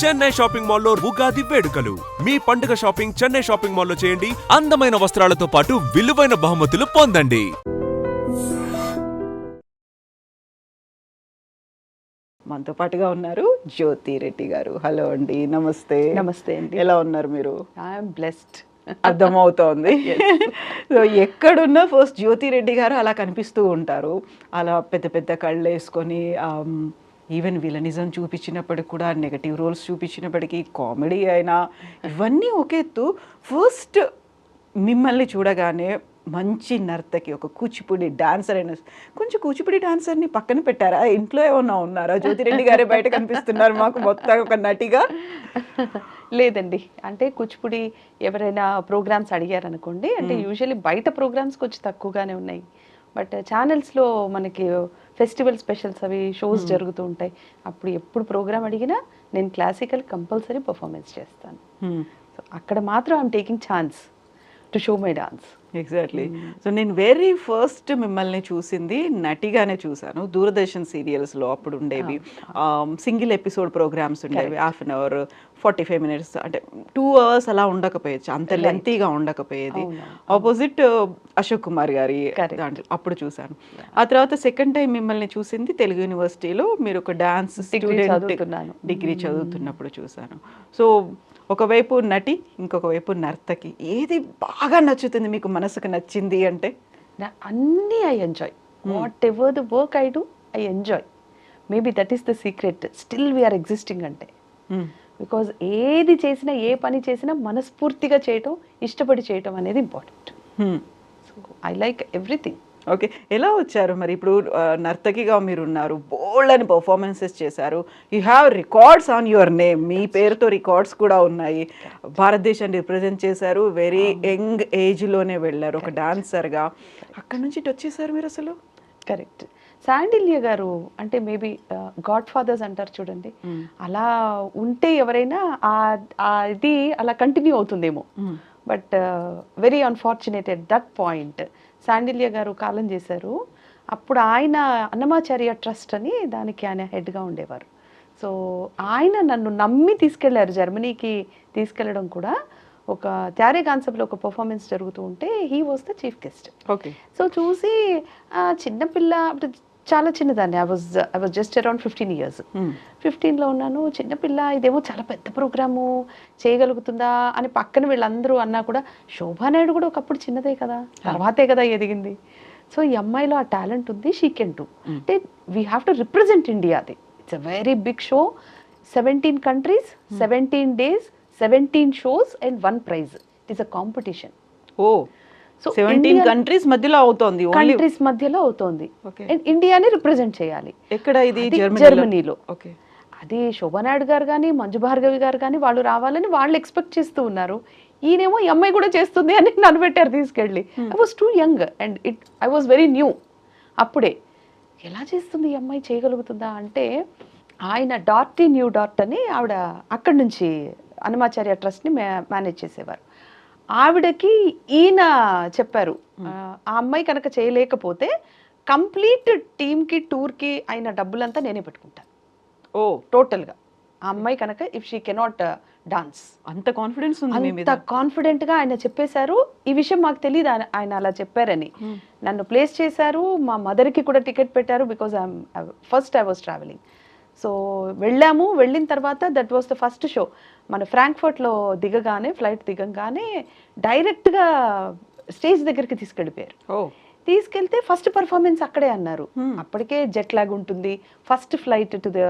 Chennai shopping మాల్లో ఉగాది వేడుకలు. మీ పండుగ షాపింగ్ చెన్నై షాపింగ్ మాల్లో చేయండి. అందమైన వస్త్రాలతో పాటు విలువైన బహుమతులు పొందండి. మనతో పాటుగా ఉన్నారు జ్యోతి రెడ్డి గారు. హలో అండి, నమస్తే. నమస్తే అండి. ఎలా ఉన్నారు మీరు? I'm blessed. అర్థమవుతోంది. సో ఎక్కడున్నా ఫస్ట్ జ్యోతి రెడ్డి గారు అలా కనిపిస్తూ ఉంటారు. అలా పెద్ద పెద్ద కళ్ళు వేసుకొని ఈవెన్ విలనిజం చూపించినప్పటికి కూడా, నెగటివ్ రోల్స్ చూపించినప్పటికీ, కామెడీ అయినా ఇవన్నీ ఒక ఎత్తు. ఫస్ట్ మిమ్మల్ని చూడగానే మంచి నర్తకి, ఒక కూచిపూడి డాన్సర్ అయిన, కొంచెం కూచిపూడి డాన్సర్ని పక్కన పెట్టారా? ఇంట్లో ఏమన్నా ఉన్నారా? జ్యోతిరెడ్డి గారే బయట కనిపిస్తున్నారు మాకు మొత్తం ఒక నటిగా. లేదండి, అంటే కూచిపూడి ఎవరైనా ప్రోగ్రామ్స్ అడిగారనుకోండి, అంటే యూజువల్లీ బయట ప్రోగ్రామ్స్ కొంచెం తక్కువగానే ఉన్నాయి. బట్ ఛానల్స్లో మనకి ఫెస్టివల్ స్పెషల్స్ అవి షోస్ జరుగుతూ ఉంటాయి. అప్పుడు ఎప్పుడు ప్రోగ్రామ్ అడిగినా నేను క్లాసికల్ కంపల్సరీ పర్ఫార్మెన్స్ చేస్తాను. సో అక్కడ మాత్రం I'm taking chance to show my dance. Exactly. So నేను వెరీ ఫస్ట్ మిమ్మల్ని చూసింది నటిగానే చూసాను. దూరదర్శన్ సీరియల్స్లో అప్పుడు ఉండేవి సింగిల్ ఎపిసోడ్ ప్రోగ్రామ్స్ ఉండేవి. 1/2 అవర్ 45 మినిట్స్, అంటే 2 అవర్స్ అలా ఉండకపోయేది, అంత లెంతీగా ఉండకపోయేది. ఆపోజిట్ అశోక్ కుమార్ గారి దాంట్లో అప్పుడు చూసాను. ఆ తర్వాత సెకండ్ టైం మిమ్మల్ని చూసింది తెలుగు యూనివర్సిటీలో. మీరు ఒక డాన్స్ స్టూడెంట్, డిగ్రీ చదువుతున్నప్పుడు చూసాను. సో ఒకవైపు నటి, ఇంకొక వైపు నర్తకి. ఏది బాగా నచ్చుతుంది మీకు, మనసుకు నచ్చింది అంటే? అన్నీ I enjoy. Whatever the work I do, I enjoy. Maybe that is the secret. Still we're existing అంటే. బికాజ్ ఏది చేసినా, ఏ పని చేసినా మనస్ఫూర్తిగా చేయటం, ఇష్టపడి చేయటం అనేది important. So I like everything. Okay, ఎలా వచ్చారు మరి? ఇప్పుడు నర్తకిగా మీరు ఉన్నారు, బోల్డ్ అని పర్ఫార్మెన్సెస్ చేశారు. You have records on your name. మీ పేరుతో రికార్డ్స్ కూడా ఉన్నాయి. భారతదేశాన్ని రిప్రజెంట్ చేశారు. వెరీ యంగ్ ఏజ్లోనే వెళ్ళారు ఒక డాన్సర్గా. అక్కడ నుంచి ఇటు వచ్చేసారు మీరు అసలు? కరెక్ట్. శాండిల్య గారు అంటే మేబీ గాడ్ ఫాదర్స్ అంటారు చూడండి, అలా ఉంటే ఎవరైనా ఇది అలా కంటిన్యూ అవుతుందేమో. But very unfortunate at that point. Sandilya గారు కాలం చేశారు. అప్పుడు ఆయన అన్నమాచార్య ట్రస్ట్ అని దానికి ఆయన హెడ్గా ఉండేవారు. సో ఆయన నన్ను నమ్మి తీసుకెళ్లారు. జర్మనీకి తీసుకెళ్లడం కూడా, ఒక త్యారే కాన్సెప్ట్లో ఒక పర్ఫార్మెన్స్ జరుగుతూ ఉంటే he was the chief guest. Okay. So చూసి చిన్నపిల్ల, చాలా చిన్నదాన్ని. I was just around 15 years. 15లో ఉన్నాను, చిన్నపిల్ల, ఇదేమో చాలా పెద్ద ప్రోగ్రాము, చేయగలుగుతుందా అని పక్కన వీళ్ళందరూ అన్నా కూడా, శోభానాయుడు కూడా ఒకప్పుడు చిన్నదే కదా, తర్వాతే కదా ఎదిగింది. సో ఈ అమ్మాయిలో ఆ టాలెంట్ ఉంది, షీ కెన్ డూ. అంటే we have to represent India. అది it's a very big show. 17 countries, 17 days, 17 shows and 1 prize. It is a competition. ఓ, సో 17 కంట్రీస్ మధ్యలో అవుతోంది. కంట్రీస్ మధ్యలో అవుతోంది. ఇండియాని రిప్రజెంట్ చేయాలి. ఎక్కడ ఇది? జర్మనీలో. ఓకే. అది శోభానాయుడు గారు కానీ, మంజు భార్గవి గారు కానీ వాళ్ళు రావాలని వాళ్ళు ఎక్స్పెక్ట్ చేస్తూ ఉన్నారు. ఈయనేమో ఈ అమ్మాయి కూడా చేస్తుంది అని నన్ను పెట్టారు తీసుకెళ్ళి. I was two young and I was very new. అప్పుడే ఎలా చేస్తుంది ఈ అమ్మాయి, చేయగలుగుతుందా అంటే, ఆయన డార్టీ న్యూ డాట్ అని ఆవిడ అక్కడి నుంచి అన్నమాచార్య ట్రస్ట్ని మేనేజ్ చేసేవారు. ఆవిడకి ఈయన చెప్పారు, ఆ అమ్మాయి కనుక చేయలేకపోతే కంప్లీట్ టీమ్కి, టూర్కి అయిన డబ్బులంతా నేనే పెట్టుకుంటాను. ఓ, టోటల్గా. ఆ అమ్మాయి కనుక ఇఫ్ షీ కెనాట్ డాన్స్. అంత కాన్ఫిడెన్స్ ఉంది? అంత కాన్ఫిడెంట్గా ఆయన చెప్పేశారు. ఈ విషయం మాకు తెలియదు ఆయన అలా చెప్పారని. నన్ను ప్లేస్ చేశారు. మా మదర్కి కూడా టికెట్ పెట్టారు. Because first I was travelling. So వెళ్ళాము. వెళ్ళిన తర్వాత that was the first show. మన ఫ్రాంక్ఫర్ట్లో దిగగానే, ఫ్లైట్ దిగగానే డైరెక్ట్గా స్టేజ్ దగ్గరికి తీసుకెళ్ళిపోయారు. తీసుకెళ్తే ఫస్ట్ పర్ఫార్మెన్స్ అక్కడే అన్నారు. అప్పటికే జెట్ లాగ్ ఉంటుంది, first flight to the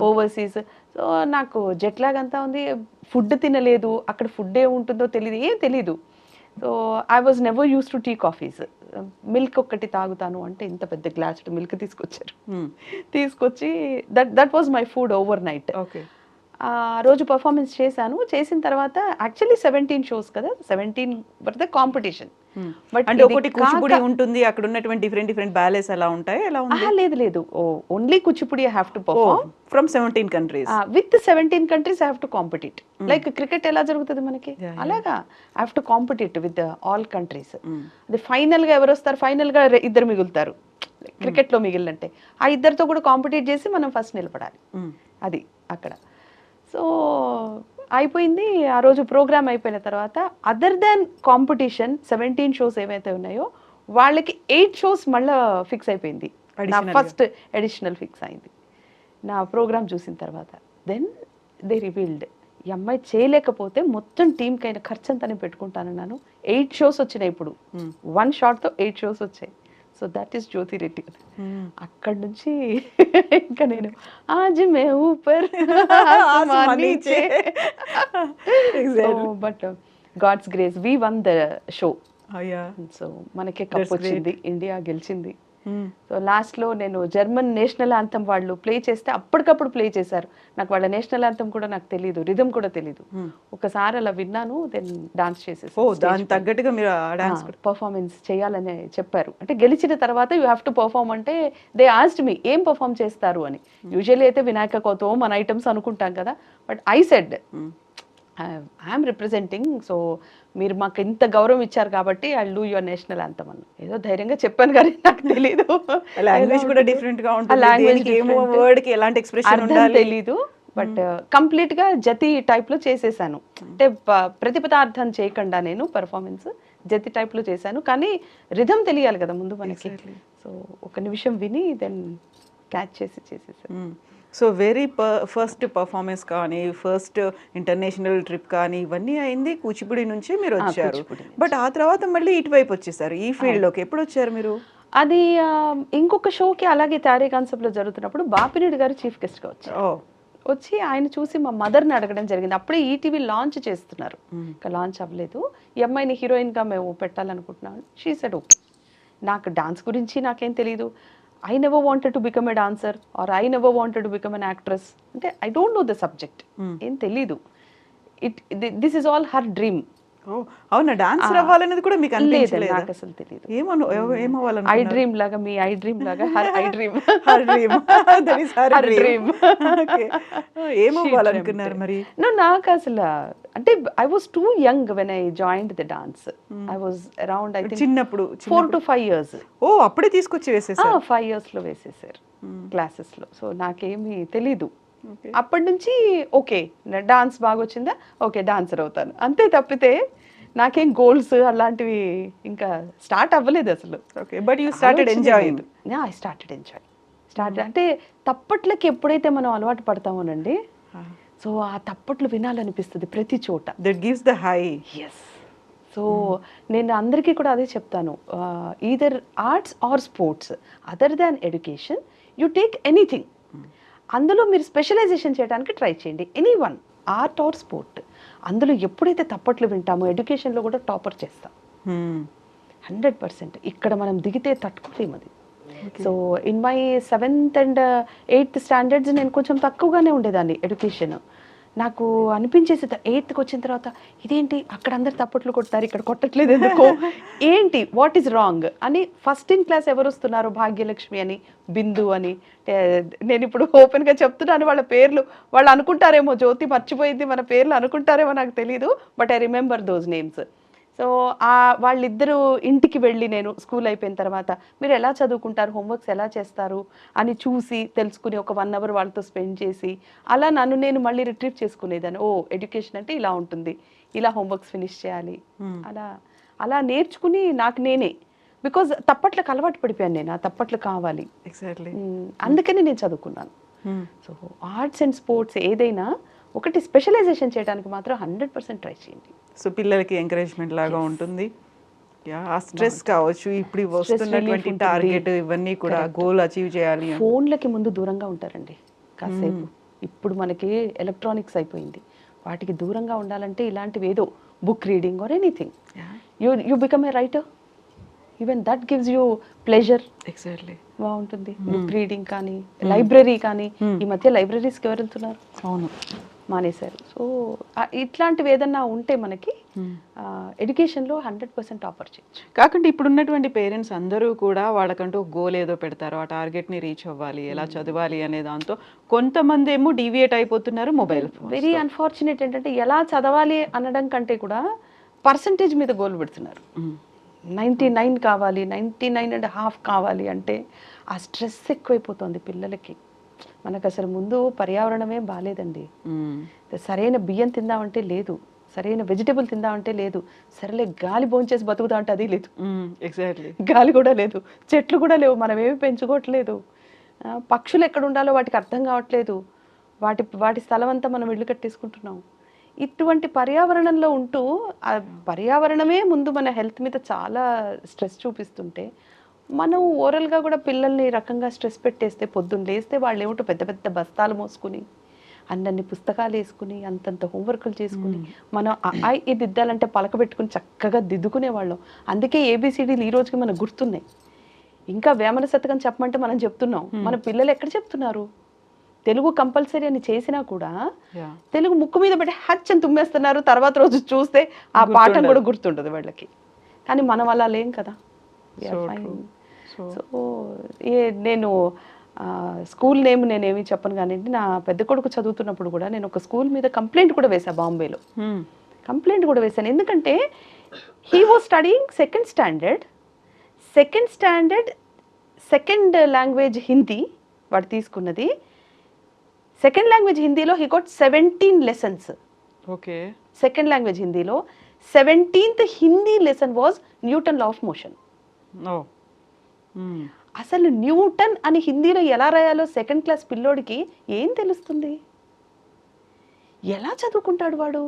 overseas. So నాకు జెట్ లాగ్ అంతా ఉంది, ఫుడ్ తినలేదు, అక్కడ ఫుడ్ ఏముంటుందో తెలియదు, ఏం తెలీదు. So I was never use to tea coffees. Milk ఒక్కటి తాగుతాను అంటే ఇంత పెద్ద గ్లాస్ మిల్క్ తీసుకొచ్చారు. తీసుకొచ్చి that was my food overnight. ఆ రోజు పర్ఫార్మెన్స్ చేశాను. చేసిన తర్వాత యాక్చువల్లీ 17 shows కదా, 17 వర్ ద కాంపిటీషన్. బట్ అంటే ఒకటి కూచిపూడి ఉంటుంది, అక్కడ ఉన్నటువంటి డిఫరెంట్ బ్యాలెన్స్ ఎలా ఉంటాయి? ఎలా ఉంది? లేదు, only Kuchipudi I have to perform from 17 countries. With 17 countries I have to compete. Like cricket ఎలా జరుగుతుంది మనకి, అలాగా I have to compete with all countries. అది ఫైనల్ గా ఎవరు వస్తారు? ఫైనల్ గా 2 మిగులుతారు క్రికెట్ లో మిగిలినట్టే. ఆ 2తో కూడా కాంపిటీట్ చేసి మనం ఫస్ట్ నిలబడాలి. అది అక్కడ. సో అయిపోయింది. ఆ రోజు ప్రోగ్రామ్ అయిపోయిన తర్వాత అదర్ దాన్ కాంపిటీషన్ 17 షోస్ ఏవైతే ఉన్నాయో వాళ్ళకి 8 షోస్ మళ్ళీ ఫిక్స్ అయిపోయింది. నా ఫస్ట్ అడిషనల్ ఫిక్స్ అయింది నా ప్రోగ్రామ్ చూసిన తర్వాత. దెన్ దే రివీల్డ్ ఈ అమ్మాయి చేయలేకపోతే మొత్తం టీంకి అయిన ఖర్చు అంతా నేను పెట్టుకుంటానన్నాను. 8 షోస్ వచ్చినాయి ఇప్పుడు. 1 షాట్తో 8 షోస్ వచ్చాయి. So that is Jyothi Reddy. అక్కడి నుంచి ఇంకా నేను ఆజ్ మే ఊపర్ but God's grace we won the show. So మనకే కప్ వచ్చింది, ఇండియా గెలిచింది. సో లాస్ట్లో నేను జర్మన్ నేషనల్ యాంథమ్ వాళ్ళు ప్లే చేస్తే అప్పటికప్పుడు ప్లే చేశారు. నాకు వాళ్ళ నేషనల్ యాంథమ్ కూడా నాకు తెలియదు, రిథమ్ కూడా తెలియదు. ఒకసారి అలా విన్నాను, దెన్ డాన్స్ చేసేసాను. దానికి తగ్గట్టుగా మీరు పర్ఫార్మెన్స్ చేయాలని చెప్పారు. అంటే గెలిచిన తర్వాత యూ హ్యావ్ టు పర్ఫార్మ్ అంటే దే ఆస్క్డ్ మీ ఏం పర్ఫార్మ్ చేస్తారు అని. యూజువల్లీ అయితే వినాయక కౌతో మన ఐటమ్స్ అనుకుంటాం కదా, but I said I'm representing, so మీరు మాకు ఇంత గౌరవం ఇచ్చారు కాబట్టి I do your national anthem అని ఏదో ధైర్యంగా చెప్పాను కానీ నాకు తెలీదు. లాంగ్వేజ్ కూడా డిఫరెంట్ గా ఉంటుంది, లాంగ్వేజ్ ఏమో వర్డ్ కి ఎలాంటి ఎక్స్ప్రెషన్ ఉండాలి తెలీదు. బట్ కంప్లీట్ గా జతి టైప్ లో చేసేసాను. అంటే ప్రతిపదార్థం చేయకుండా నేను పెర్ఫార్మెన్స్ జతి టైప్ లో చేశాను. కానీ రిథమ్ తెలియాలి కదా ముందు మనకి. సో ఒక నిమిషం విని దెన్ క్యాచ్ చేసి చేసేసాను. సో వెరీ ఫస్ట్ పర్ఫార్మెన్స్ కానీ ఫస్ట్ ఇంటర్నేషనల్ ట్రిప్ కానీ ఇవన్నీ అయింది కూచిపూడి నుంచి మీరు వచ్చారు. బట్ ఆ తర్వాత మళ్ళీ ఇటువైపు వచ్చేసారు ఈ ఫీల్డ్లోకి. ఎప్పుడు వచ్చారు మీరు? అది ఇంకొక షోకి అలాగే తారే కాన్సెప్ట్లో జరుగుతున్నప్పుడు బాపిరెడ్డి గారు చీఫ్ గెస్ట్గా వచ్చారు. వచ్చి ఆయన చూసి మా మదర్ని అడగడం జరిగింది. అప్పుడే ఈటీవీ లాంచ్ చేస్తున్నారు, ఇంకా లాంచ్ అవ్వలేదు. ఈ అమ్మాయిని హీరోయిన్గా మేము పెట్టాలనుకుంటున్నాను. She said okay. నాకు డాన్స్ గురించి నాకేం తెలీదు. I never wanted to become a dancer or I never wanted to become an actress. అంటే I don't know the subject. ఏం తెలీదు. This is all her dream. అవునా, డాన్సర్ అవ్వాలనేది కూడా మీకు అనిపించలేదు? నాకు అసలు తెలియదు. ఏమవ్వాలనుకున్నారు? ఐ డ్రీమ్ లాగా, మీ ఐ డ్రీమ్ లాగా her I dream. Her dream, that is her dream. Okay, ఏమవ్వాలనుకున్నారు మరి? నాకు అసలు అంటే I was too young when I joined the dance. I was around I think చిన్నప్పుడు 4 to 5 years. ఓ, అప్పుడే తీసుకొచ్చి వేసేసారు? 5 years లో వేసేసారు క్లాసెస్ లో. సో నాకేమీ తెలీదు. అప్పటి నుంచి ఓకే డాన్స్ బాగా వచ్చిందా, ఓకే డాన్సర్ అవుతాను అంతే తప్పితే నాకేం గోల్స్ అలాంటివి ఇంకా స్టార్ట్ అవ్వలేదు అసలు. Okay, but you started enjoying. I started enjoy. అంటే తప్పట్లకి ఎప్పుడైతే మనం అలవాటు పడతామోనండి, సో ఆ తప్పట్లు వినాలనిపిస్తుంది ప్రతి చోట. That gives the high. Yes. So నేను అందరికీ కూడా అదే చెప్తాను, either arts or sports other than education you take anything, అందులో మీరు స్పెషలైజేషన్ చేయడానికి ట్రై చేయండి. Any one, art or sport, అందులో ఎప్పుడైతే తప్పట్లు వింటామో ఎడ్యుకేషన్లో కూడా టాపర్ చేస్తాం 100%. ఇక్కడ మనం దిగితే తట్టుకోలేము అది. So in my 7th and 8th standards నేను కొంచెం తక్కువగానే ఉండేదాన్ని ఎడ్యుకేషన్. నాకు అనిపించేసి 8th వచ్చిన తర్వాత ఇదేంటి అక్కడ అందరు తప్పట్లు కొడతారు, ఇక్కడ కొట్టట్లేదు ఎందుకో, ఏంటి వాట్ ఈస్ రాంగ్ అని. ఫస్ట్ ఇన్ క్లాస్ ఎవరు వస్తున్నారు, భాగ్యలక్ష్మి అని, బిందు అని. నేను ఇప్పుడు ఓపెన్గా చెప్తున్నాను వాళ్ళ పేర్లు. వాళ్ళు అనుకుంటారేమో జ్యోతి మర్చిపోయింది మన పేర్లు అనుకుంటారేమో నాకు తెలీదు, but I remember those names. So వాళ్ళిద్దరూ ఇంటికి వెళ్ళి నేను స్కూల్ అయిపోయిన తర్వాత మీరు ఎలా చదువుకుంటారు, హోంవర్క్స్ ఎలా చేస్తారు అని చూసి తెలుసుకుని ఒక 1 hour వాళ్ళతో స్పెండ్ చేసి అలా నన్ను నేను మళ్ళీ రిట్రీవ్ చేసుకునేదాన్ని. ఓ ఎడ్యుకేషన్ అంటే ఇలా ఉంటుంది, ఇలా హోంవర్క్స్ ఫినిష్ చేయాలి, అలా అలా నేర్చుకుని నాకు నేనే. బికాజ్ తప్పట్లకు అలవాటు పడిపోయాను నేను, ఆ తప్పట్లు కావాలి. ఎగ్జాక్ట్లీ, అందుకని నేను చదువుకున్నాను. సో ఆర్ట్స్ అండ్ స్పోర్ట్స్ ఏదైనా ఒకటి స్పెషలైజేషన్ చేయడానికి మాత్రం 100% ట్రై చేయండి. సో పిల్లలకి ఎంకరేజ్మెంట్ లాగా ఉంటుంది. ఆ స్ట్రెస్ కావచ్చు, ఇప్పుడు వస్తున్నటువంటి టార్గెట్ ఇవన్నీ కూడా గోల్ అచీవ్ చేయాలి. ఫోన్లకి ముందు దూరంగా ఉంటారండి కాసేపు. ఇప్పుడు మనకి ఎలక్ట్రానిక్స్ అయిపోయింది, వాటికి దూరంగా ఉండాలంటే ఇలాంటివి ఏదో book reading or anything. You become a writer, even that gives you pleasure. Exactly, బాగుంటుంది. బుక్ రీడింగ్ కానీ, లైబ్రరీ కానీ. ఈ మధ్య లైబ్రరీస్కి ఎవరు వెళ్తున్నారు? అవును, మానేశారు. సో ఇట్లాంటివి ఏదన్నా ఉంటే మనకి ఎడ్యుకేషన్లో 100% టాపర్ చేయొచ్చు. కాకుండా ఇప్పుడు ఉన్నటువంటి పేరెంట్స్ అందరూ కూడా వాళ్ళకంటూ గోల్ ఏదో పెడతారు, ఆ టార్గెట్ని రీచ్ అవ్వాలి, ఎలా చదవాలి అనే దాంతో. కొంతమంది ఏమో డీవియేట్ అయిపోతున్నారు మొబైల్. వెరీ అన్ఫార్చునేట్ ఏంటంటే ఎలా చదవాలి అనడం కంటే కూడా పర్సంటేజ్ మీద గోల్ పెడుతున్నారు. 99 కావాలి, 99.5 కావాలి అంటే ఆ స్ట్రెస్ ఎక్కువైపోతుంది పిల్లలకి. మనకు అసలు ముందు పర్యావరణమే బాగాలేదండి. సరైన బియ్యం తిందామంటే లేదు, సరైన వెజిటేబుల్ తిందామంటే లేదు, సరేలే గాలి భోంచేసి బతుకుతా అంటే అది లేదు. ఎగ్జాక్ట్లీ. గాలి కూడా లేదు, చెట్లు కూడా లేవు, మనం ఏమి పెంచుకోవట్లేదు. పక్షులు ఎక్కడ ఉండాలో వాటికి అర్థం కావట్లేదు, వాటి స్థలం అంతా మనం ఇల్లు కట్టేసుకుంటున్నాం. ఇటువంటి పర్యావరణంలో ఉంటూ ఆ పర్యావరణమే ముందు మన హెల్త్ మీద చాలా స్ట్రెస్ చూపిస్తుంటే మనం ఓరల్గా కూడా పిల్లల్ని ఈ రకంగా స్ట్రెస్ పెట్టేస్తే పొద్దున్న లేస్తే వాళ్ళు ఏమిటో పెద్ద పెద్ద బస్తాలు మోసుకుని అన్నన్ని పుస్తకాలు వేసుకుని అంతంత హోంవర్కులు చేసుకుని మనం ఇది దిద్దాలంటే పలకబెట్టుకుని చక్కగా దిద్దుకునేవాళ్ళం. అందుకే ఏబిసిడీలు ఈ రోజుకి మనకు గుర్తున్నాయి. ఇంకా వేమన శతకం చెప్పమంటే మనం చెప్తున్నాం, మన పిల్లలు ఎక్కడ చెప్తున్నారు? తెలుగు కంపల్సరీ అని చేసినా కూడా తెలుగు ముక్కు మీద పెట్టి హచ్చని తుమ్మేస్తున్నారు, తర్వాత రోజు చూస్తే ఆ పాఠం కూడా గుర్తుండదు వాళ్ళకి. కానీ మనం అలా లేం కదా. సో నేను స్కూల్ నేమ్ నేనేమి చెప్పను కానీ నా పెద్ద కొడుకు చదువుతున్నప్పుడు కూడా నేను ఒక స్కూల్ మీద కంప్లైంట్ కూడా వేశాను, బాంబేలో కంప్లైంట్ కూడా వేశాను. ఎందుకంటే he was studying second standard second language Hindi వాడు తీసుకున్నది. సెకండ్ లాంగ్వేజ్ హిందీలో he got 17 lessons. Okay. Second language హిందీలో 17th Hindi lesson was Newton law of motion. అసలు న్యూటన్ అని హిందీలో ఎలా రాయాలో సెకండ్ క్లాస్ పిల్లోడికి ఏం తెలుస్తుంది? ఎలా చదువుకుంటాడు వాడు?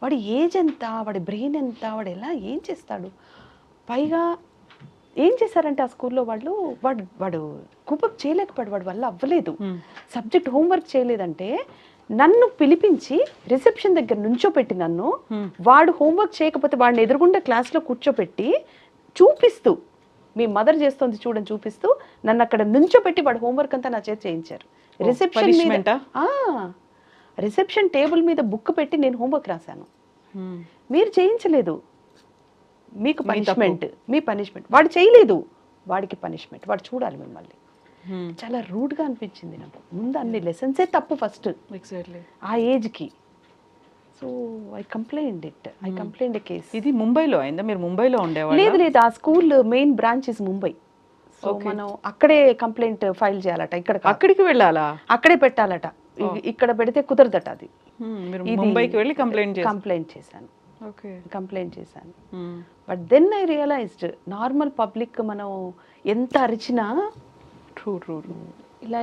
వాడి ఏజ్ ఎంత, వాడి బ్రెయిన్ ఎంత, వాడు ఎలా ఏం చేస్తాడు? పైగా ఏం చేశారంటే ఆ స్కూల్లో వాడు కూపప్ చేయలేకపోయాడు, వాడి వల్ల అవ్వలేదు, సబ్జెక్ట్ హోంవర్క్ చేయలేదంటే నన్ను పిలిపించి రిసెప్షన్ దగ్గర నుంచోపెట్టి నన్ను వాడు హోంవర్క్ చేయకపోతే వాడిని ఎదురుగుండా క్లాస్లో కూర్చోపెట్టి చూపిస్తూ మీ మదర్ చేస్తుంది చూడని చూపిస్తూ నన్ను అక్కడ నుంచోపెట్టి వాడు హోంవర్క్ అంతా నా చేత చేయించారు. రిసెప్షన్ టేబుల్ మీద బుక్ పెట్టి నేను హోంవర్క్ రాశాను. మీరు చేయించలేదు, మీకు పనిష్మెంట్, మీ పనిష్మెంట్. వాడు చేయలేదు, వాడికి పనిష్మెంట్, వాడు చూడాలి మిమ్మల్ని. చాలా రూడ్గా అనిపించింది నాకు. ముందు అన్ని లెసన్సే తప్పు ఫస్ట్ ఎగ్జాక్ట్లీ ఆ ఏజ్కి. So I complaint A case. ఇది ముంబైలో అయిందా? మీరు ముంబైలో ఉండేవాళ్ళు? లేదు, ఆ school main branch is Mumbai. So మనం అక్కడే కంప్లైంట్ ఫైల్ చేయాలట. అక్కడికి వెళ్ళాలా? అక్కడే పెట్టాలట. ఇక్కడ పెడితే కుదరదట. అది ముంబైకి వెళ్ళి కంప్లైంట్ చేశాను. ఓకే, కంప్లైంట్ చేశాను. But then I realized normal public మనం ఎంత అరిచినా ట్రూ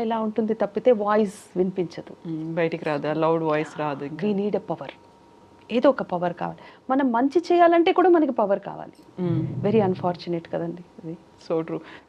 ఇలా ఉంటుంది తప్పితే వాయిస్ వినిపించదు, బయటికి రాదు, లౌడ్ వాయిస్ రాదు. వీ నీడ్ ఎ పవర్, ఏదో ఒక పవర్ కావాలి. మనం మంచి చేయాలంటే కూడా మనకి పవర్ కావాలి. వెరీ అన్ఫార్చునేట్ కదండి అది. So true.